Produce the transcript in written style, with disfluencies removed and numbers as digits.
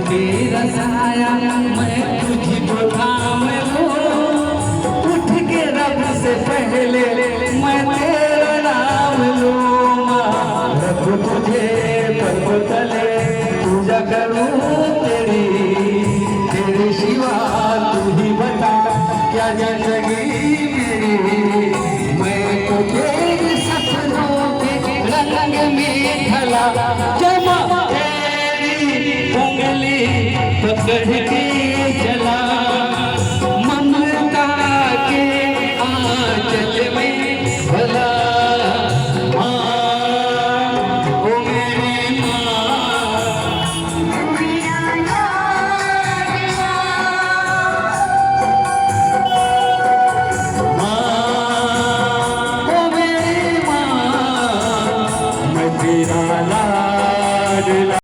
रणबीर साया मैं तुझी को थाम लूं, उठ के रब से पहले मैं तेरा नाम लूं। रखूं तुझे पग तले पूजा करूं